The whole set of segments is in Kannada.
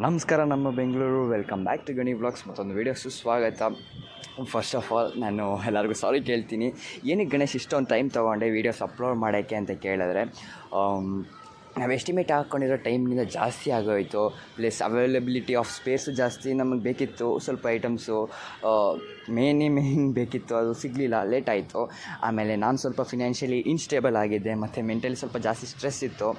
ನಮಸ್ಕಾರ, ನಮ್ಮ ಬೆಂಗಳೂರು. ವೆಲ್ಕಮ್ ಬ್ಯಾಕ್ ಟು ಗಣಿ ವ್ಲಾಗ್ಸ್. ಮತ್ತೊಂದು ವೀಡಿಯೋ ಸುಸ್ವಾಗತ. ಫಸ್ಟ್ ಆಫ್ ಆಲ್ ನಾನು ಎಲ್ಲರಿಗೂ ಸಾರಿ ಕೇಳ್ತೀನಿ. ಏನಕ್ಕೆ ಗಣೇಶ್ ಇಷ್ಟೊಂದು ಟೈಮ್ ತೊಗೊಂಡೆ ವೀಡಿಯೋಸ್ ಅಪ್ಲೋಡ್ ಮಾಡೋಕ್ಕೆ ಅಂತ ಕೇಳಿದ್ರೆ, ನಾವು ಎಸ್ಟಿಮೇಟ್ ಹಾಕ್ಕೊಂಡಿರೋ ಟೈಮ್ಗಿಂತ ಜಾಸ್ತಿ ಆಗೋಯಿತು. ಪ್ಲಸ್ ಅವೈಲಬಿಲಿಟಿ ಆಫ್ ಸ್ಪೇಸು ಜಾಸ್ತಿ ನಮಗೆ ಬೇಕಿತ್ತು. ಸ್ವಲ್ಪ ಐಟಮ್ಸು ಮೇನ್ ಬೇಕಿತ್ತು, ಅದು ಸಿಗಲಿಲ್ಲ, ಲೇಟ್ ಆಯಿತು. ಆಮೇಲೆ ನಾನು ಸ್ವಲ್ಪ ಫಿನಾನ್ಷಿಯಲಿ ಇನ್ಸ್ಟೇಬಲ್ ಆಗಿದ್ದೆ ಮತ್ತು ಮೆಂಟಲಿ ಸ್ವಲ್ಪ ಜಾಸ್ತಿ ಸ್ಟ್ರೆಸ್ ಇತ್ತು.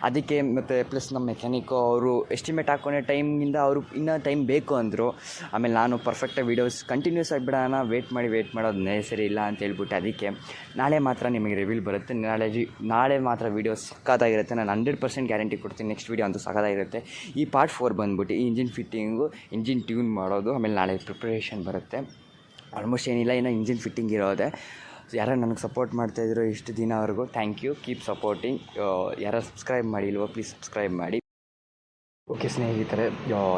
ಅದಕ್ಕೆ ಮತ್ತು ಪ್ಲಸ್ ನಮ್ಮ ಮೆಕ್ಯಾನಿಕ್ಕು ಅವರು ಎಸ್ಟಿಮೇಟ್ ಹಾಕ್ಕೊಂಡೆ ಟೈಮ್ಗಿಂತ ಅವರು ಇನ್ನೂ ಟೈಮ್ ಬೇಕು ಅಂದರು. ಆಮೇಲೆ ನಾನು ಪರ್ಫೆಕ್ಟಾಗಿ ವೀಡಿಯೋಸ್ ಕಂಟಿನ್ಯೂಸ್ ಆಗಿ ಬಿಡೋಣ, ವೇಟ್ ಮಾಡೋದು ಸರಿ ಇಲ್ಲ ಅಂತ ಹೇಳ್ಬಿಟ್ಟು ಅದಕ್ಕೆ ನಾಳೆ ಮಾತ್ರ ನಿಮಗೆ ರಿವೀಲ್ ಬರುತ್ತೆ. ನಾಳೆ ಮಾತ್ರ ವೀಡಿಯೋಸ್ ಸಕ್ಕತ್ತಾಗಿರುತ್ತೆ. ನಾನು 100% ಗ್ಯಾರಂಟಿ ಕೊಡ್ತೀನಿ. ನೆಕ್ಸ್ಟ್ ವೀಡಿಯೋ ಅಂತೂ ಸಕ್ಕತ್ತಾಗಿರುತ್ತೆ. ಈ ಪಾರ್ಟ್ 4 ಬಂದ್ಬಿಟ್ಟು ಈ ಇಂಜಿನ್ ಫಿಟ್ಟಿಂಗು, ಇಂಜಿನ್ ಟ್ಯೂನ್ ಮಾಡೋದು, ಆಮೇಲೆ ನಾಳೆ ಪ್ರಿಪ್ರೇಷನ್ ಬರುತ್ತೆ. ಆಲ್ಮೋಸ್ಟ್ ಏನಿಲ್ಲ, ಇನ್ನೂ ಇಂಜಿನ್ ಫಿಟ್ಟಿಂಗ್ ಇರೋದೆ. ಯಾರು ನನಗೆ ಸಪೋರ್ಟ್ ಮಾಡ್ತಾಯಿದ್ರು ಇಷ್ಟು ದಿನವರೆಗೂ, ಥ್ಯಾಂಕ್ ಯು, ಕೀಪ್ ಸಪೋರ್ಟಿಂಗ್. ಯಾರು ಸಬ್ಸ್ಕ್ರೈಬ್ ಮಾಡಿಲ್ವೋ ಪ್ಲೀಸ್ ಸಬ್ಸ್ಕ್ರೈಬ್ ಮಾಡಿ. ಓಕೆ ಸ್ನೇಹಿತರೆ,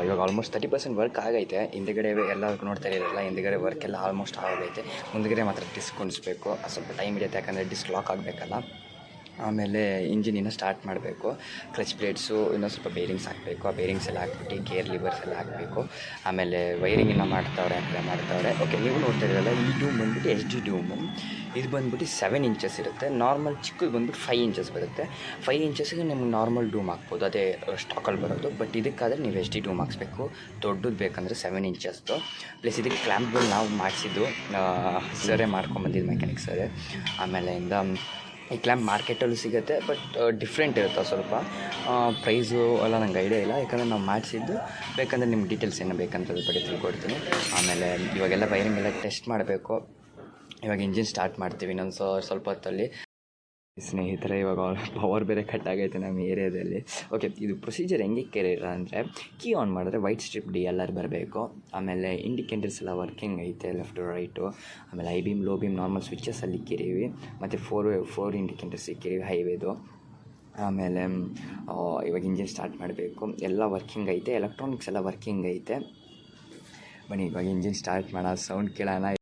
ಇವಾಗ ಆಲ್ಮೋಸ್ಟ್ 30% ವರ್ಕ್ ಆಗೈತೆ. ಹಿಂದುಗಡೆ ಎಲ್ಲರಿಗೂ ನೋಡ್ತಾ ಇರೋಲ್ಲ, ಹಿಂದುಗಡೆ ವರ್ಕ್ ಎಲ್ಲ ಆಲ್ಮೋಸ್ಟ್ ಆಗೈತೆ. ಮುಂದುಗಡೆ ಮಾತ್ರ ಡಿಸ್ಕ್ ಕುಣಿಸ್ಬೇಕು, ಸ್ವಲ್ಪ ಟೈಮ್ ಹಿಡಿಯುತ್ತೆ, ಯಾಕಂದರೆ ಡಿಸ್ಕ್ ಲಾಕ್ ಆಗಬೇಕಲ್ಲ. ಆಮೇಲೆ ಇಂಜಿನಿನ ಸ್ಟಾರ್ಟ್ ಮಾಡಬೇಕು. ಕ್ಲಚ್ ಪ್ಲೇಟ್ಸು ಇನ್ನೊಂದು ಸ್ವಲ್ಪ ಬೇರಿಂಗ್ಸ್ ಹಾಕಬೇಕು. ಆ ಬೇರಿಂಗ್ಸ್ ಎಲ್ಲ ಹಾಕ್ಬಿಟ್ಟು ಗೇರ್ ಲಿವರ್ಸ್ ಎಲ್ಲ ಹಾಕಬೇಕು. ಆಮೇಲೆ ವೈರಿಂಗಿನ ಮಾಡ್ತಾವ್ರೆ. ಓಕೆ, ನೀವು ನೋಡ್ತಾ ಇರೋಲ್ಲ, ಈ ಡೂಮ್ ಬಂದುಬಿಟ್ಟು HD ಡೂಮು. ಇದು ಬಂದುಬಿಟ್ಟು 7 ಇಂಚಸ್ ಇರುತ್ತೆ. ನಾರ್ಮಲ್ ಚಿಕ್ಕದು ಬಂದುಬಿಟ್ಟು 5 ಇಂಚಸ್ ಬರುತ್ತೆ. 5 ಇಂಚಸ್ಗೆ ನಿಮ್ಗೆ ನಾರ್ಮಲ್ ಡೂಮ್ ಹಾಕ್ಬೋದು, ಅದೇ ಸ್ಟಾಕಲ್ಲಿ ಬರೋದು. ಬಟ್ ಇದಕ್ಕಾದರೆ ನೀವು HD ಡೂಮ್ ಹಾಕ್ಸ್ಬೇಕು. ದೊಡ್ಡದು ಬೇಕಂದರೆ 7 ಇಂಚಸ್ದು. ಪ್ಲಸ್ ಇದಕ್ಕೆ ಕ್ಲ್ಯಾಂಪ್ಗಳು ನಾವು ಮಾಡಿಸಿದ್ದು, ಸರೇ ಮಾಡ್ಕೊಂಬಂದಿದ್ದು ಮೆಕ್ಯಾನಿಕ್ ಸರೇ. ಆಮೇಲೆಯಿಂದ ಈ ಕ್ಲ್ಯಾಂಪ್ ಮಾರ್ಕೆಟಲ್ಲೂ ಸಿಗುತ್ತೆ, ಬಟ್ ಡಿಫ್ರೆಂಟ್ ಇರುತ್ತೆ ಸ್ವಲ್ಪ. ಪ್ರೈಸು ಎಲ್ಲ ನಂಗೆ ಐಡಿಯಾ ಇಲ್ಲ, ಯಾಕಂದರೆ ನಾವು ಮಾಡಿಸಿದ್ದು. ಬೇಕಂದರೆ ನಿಮ್ಗೆ ಡೀಟೇಲ್ಸ್ ಏನೋ ಬೇಕಂತ ಬಗ್ಗೆ ತಿಳ್ಕೊಡ್ತೀನಿ. ಆಮೇಲೆ ಇವಾಗೆಲ್ಲ ವೈರಿಂಗ್ ಎಲ್ಲ ಟೆಸ್ಟ್ ಮಾಡಬೇಕು. ಇವಾಗ ಇಂಜಿನ್ ಸ್ಟಾರ್ಟ್ ಮಾಡ್ತೀವಿ ಇನ್ನೊಂದು ಸ್ವಲ್ಪ ಹೊತ್ತಲ್ಲಿ. ಸ್ನೇಹಿತರೆ, ಇವಾಗ ಪವರ್ ಬೇರೆ ಕಟ್ ಆಗೈತೆ ನಮ್ಮ ಏರಿಯಾದಲ್ಲಿ. ಓಕೆ, ಇದು ಪ್ರೊಸೀಜರ್ ಹೆಂಗೆ ಕೇಳಿರ ಅಂದರೆ, ಕೀ ಆನ್ ಮಾಡಿದ್ರೆ ವೈಟ್ ಸ್ಟ್ರಿಪ್ DLR ಬರಬೇಕು. ಆಮೇಲೆ ಇಂಡಿಕೇಟರ್ಸ್ ಎಲ್ಲ ವರ್ಕಿಂಗ್ ಐತೆ, ಲೆಫ್ಟು ರೈಟು. ಆಮೇಲೆ high beam, low beam, normal ಸ್ವಿಚಸ್ಸಲ್ಲಿ ಇಕ್ಕಿರೀವಿ. ಮತ್ತು 4 ಇಂಡಿಕೇಟರ್ಸ್ ಇಕ್ಕಿರೀವಿ ಹೈವೇದು. ಆಮೇಲೆ ಇವಾಗ ಇಂಜಿನ್ ಸ್ಟಾರ್ಟ್ ಮಾಡಬೇಕು. ಎಲ್ಲ ವರ್ಕಿಂಗ್ ಐತೆ, ಎಲೆಕ್ಟ್ರಾನಿಕ್ಸ್ ಎಲ್ಲ ವರ್ಕಿಂಗ್ ಐತೆ. ಬನ್ನಿ ಇವಾಗ ಇಂಜಿನ್ ಸ್ಟಾರ್ಟ್ ಮಾಡೋ ಸೌಂಡ್ ಕೇಳೋಣ.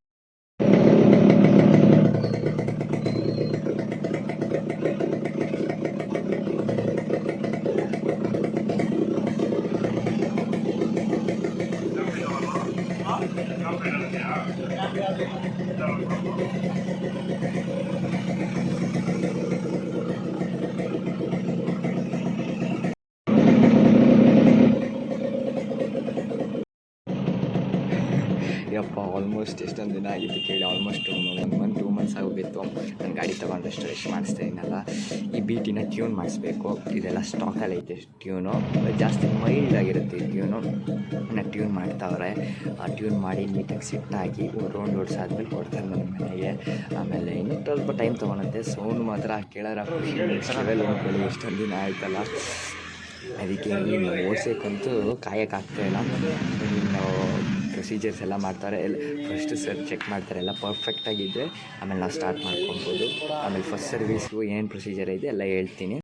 ಯಪ್ಪ, ಆಲ್ಮೋಸ್ಟ್ ಎಷ್ಟೊಂದು ದಿನ ಆಗಿತ್ತು ಕೇಳಿ. ಆಲ್ಮೋಸ್ಟ್ 2 ಮಂತ್ಸ್ ಆಗೋಗಿತ್ತು. ನಾನು ಗಾಡಿ ತೊಗೊಂಡಷ್ಟು ರೆಸ್ಟ್ ಮಾಡಿಸ್ತಾ ಇದ್ದೀನಲ್ಲ. ಈ ಬೀಟಿನ ಟ್ಯೂನ್ ಮಾಡಿಸ್ಬೇಕು. ಇದೆಲ್ಲ ಸ್ಟಾಕಲ್ಲಿ ಐತೆ ಟ್ಯೂನು. ಜಾಸ್ತಿ ಮೈಲ್ಡಾಗಿರುತ್ತೆ ಈ ಟ್ಯೂನು. ಟ್ಯೂನ್ ಮಾಡ್ತಾವ್ರೆ. ಟ್ಯೂನ್ ಮಾಡಿ ನೀಟಾಗಿ ಸೆಟ್ಟಾಗಿ ರೌಂಡ್ ಓಡಿಸಾದ್ಮೇಲೆ ಕೊಡ್ತಾರೆ ನನ್ನ ಮನೆಗೆ. ಆಮೇಲೆ ಇನ್ನೂ ಸ್ವಲ್ಪ ಟೈಮ್ ತೊಗೊಳುತ್ತೆ. ಸೌಂಡ್ ಮಾತ್ರ ಕೇಳೋರ ಲೆವೆಲ್ ನೋಡ್ಕೊಳ್ಳಿ, ಎಷ್ಟೊಂದು ದಿನ ಆಯ್ತಲ್ಲ. ಅದಕ್ಕೆ ಇನ್ನು ಓಡ್ಸೋಕ್ಕಂತೂ ಕಾಯೋಕ್ಕಾಗ್ತಾಯಿಲ್ಲ. ಇನ್ನು ಪ್ರೊಸೀಜರ್ಸ್ ಎಲ್ಲ ಮಾಡ್ತಾರೆ. ಫಸ್ಟ್ ಚೆಕ್ ಮಾಡ್ತಾರೆ, ಎಲ್ಲ ಪರ್ಫೆಕ್ಟಾಗಿದ್ದರೆ ಆಮೇಲೆ ನಾವು ಸ್ಟಾರ್ಟ್ ಮಾಡ್ಕೊಬೋದು. ಆಮೇಲೆ ಫಸ್ಟ್ ಸರ್ವೀಸ್ಗೂ ಏನು ಪ್ರೊಸೀಜರ್ ಇದೆ ಎಲ್ಲ ಹೇಳ್ತೀನಿ.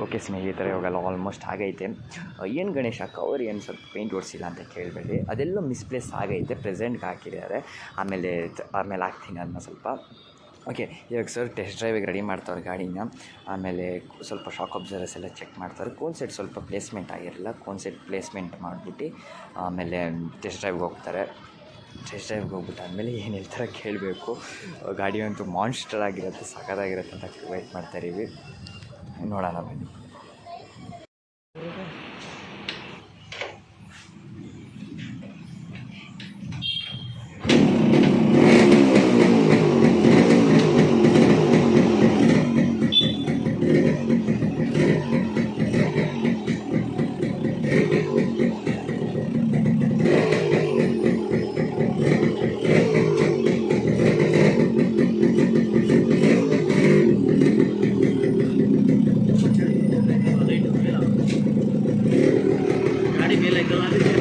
ಓಕೆ ಸ್ನೇಹಿತರೆ, ಇವಾಗೆಲ್ಲ ಆಲ್ಮೋಸ್ಟ್ ಆಗೈತೆ. ಏನು ಗಣೇಶ ಕವರ್ ಏನು ಸ್ವಲ್ಪ ಪೇಂಟ್ ಓಡಿಸಿಲ್ಲ ಅಂತ ಕೇಳಬೇಡಿ, ಅದೆಲ್ಲ ಮಿಸ್ಪ್ಲೇಸ್ ಆಗೈತೆ. ಪ್ರೆಸೆಂಟ್ಗೆ ಹಾಕಿದ್ದಾರೆ, ಆಮೇಲೆ ಹಾಕ್ತೀನಿ ಅದನ್ನ ಸ್ವಲ್ಪ. ಓಕೆ, ಇವಾಗ ಸರ್ ಟೆಸ್ಟ್ ಡ್ರೈವಿಗೆ ರೆಡಿ ಮಾಡ್ತಾರೆ ಗಾಡಿನ. ಆಮೇಲೆ ಸ್ವಲ್ಪ ಶಾಕ್ ಅಬ್ಸರ್ವರ್ಸ್ ಎಲ್ಲ ಚೆಕ್ ಮಾಡ್ತಾರೆ. ಕೋನ್ ಸೆಟ್ ಸ್ವಲ್ಪ ಪ್ಲೇಸ್ಮೆಂಟ್ ಆಗಿರಲ್ಲ, ಕೋನ್ ಸೆಟ್ ಪ್ಲೇಸ್ಮೆಂಟ್ ಮಾಡಿಬಿಟ್ಟು ಆಮೇಲೆ ಟೆಸ್ಟ್ ಡ್ರೈವ್ಗೆ ಹೋಗ್ತಾರೆ. ಟೆಸ್ಟ್ ಡ್ರೈವ್ಗೆ ಹೋಗ್ಬಿಟ್ಟು ಏನು ಹೇಳ್ತಾರೆ ಕೇಳಬೇಕು. ಗಾಡಿ ಅಂತೂ ಮಾನ್ಸ್ಟರ್ ಆಗಿರುತ್ತೆ, ಸಖತ್ತಾಗಿರುತ್ತೆ ಅಂತ ವೆಯ್ಟ್ ಮಾಡ್ತಾಯಿದ್ದೀವಿ. ನೋಡೋಣ ಬನ್ನಿ. ಆಯಿತು ಅದಕ್ಕೆ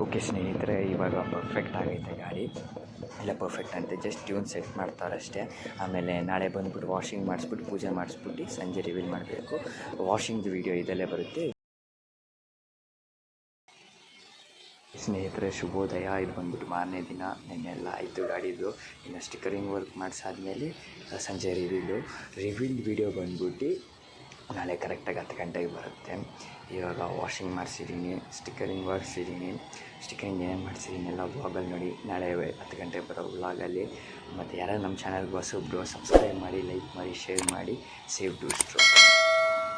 ಓಕೆ ಸ್ನೇಹಿತರೆ, ಇವಾಗ ಪರ್ಫೆಕ್ಟ್ ಆಗೈತೆ ಗಾಡಿ ಎಲ್ಲ ಪರ್ಫೆಕ್ಟ್ ಅಂತೆ. ಜಸ್ಟ್ ಟ್ಯೂನ್ ಸೆಟ್ ಮಾಡ್ತಾರಷ್ಟೇ. ಆಮೇಲೆ ನಾಳೆ ಬಂದುಬಿಟ್ಟು ವಾಷಿಂಗ್ ಮಾಡಿಸ್ಬಿಟ್ಟು ಪೂಜೆ ಮಾಡಿಸ್ಬಿಟ್ಟು ಸಂಜೆ ರಿವೀಲ್ ಮಾಡಬೇಕು. ವಾಷಿಂಗ್ದು ವೀಡಿಯೋ ಇದೆಲ್ಲೇ ಬರುತ್ತೆ ಸ್ನೇಹಿತರೆ. ಶುಭೋದಯ. ಇದು ಬಂದ್ಬಿಟ್ಟು ಮಾರನೇ ದಿನ. ನೆನ್ನೆಲ್ಲ ಆಯಿತು ಗಾಡಿದು. ಇನ್ನು ಸ್ಟಿಕ್ಕರಿಂಗ್ ವರ್ಕ್ ಮಾಡಿಸಾದ್ಮೇಲೆ ಸಂಜೆ ರಿವೀಲ್ ವೀಡಿಯೋ ಬಂದ್ಬಿಟ್ಟು ನಾಳೆ ಕರೆಕ್ಟಾಗಿ 10 ಗಂಟೆಗೆ ಬರುತ್ತೆ. ಇವಾಗ ವಾಷಿಂಗ್ ಮಾಡಿಸಿದ್ದೀನಿ, ಸ್ಟಿಕ್ಕರಿಂಗ್ ಮಾಡಿಸಿದ್ದೀನಿ. ಸ್ಟಿಕ್ಕರಿಂಗ್ ಏನೇನು ಮಾಡಿಸಿದ್ದೀನಿ ಎಲ್ಲ ವ್ಲಾಗಲ್ಲಿ ನೋಡಿ. ನಾಳೆ 10 ಗಂಟೆಗೆ ಬರೋ ವ್ಲಾಗಲ್ಲಿ. ಮತ್ತು ಯಾರು ನಮ್ಮ ಚಾನಲ್ಗೆ ಹೊಸಬ್ರು ಸಬ್ಸ್ಕ್ರೈಬ್ ಮಾಡಿ, ಲೈಕ್ ಮಾಡಿ, ಶೇರ್ ಮಾಡಿ. Save to stroke.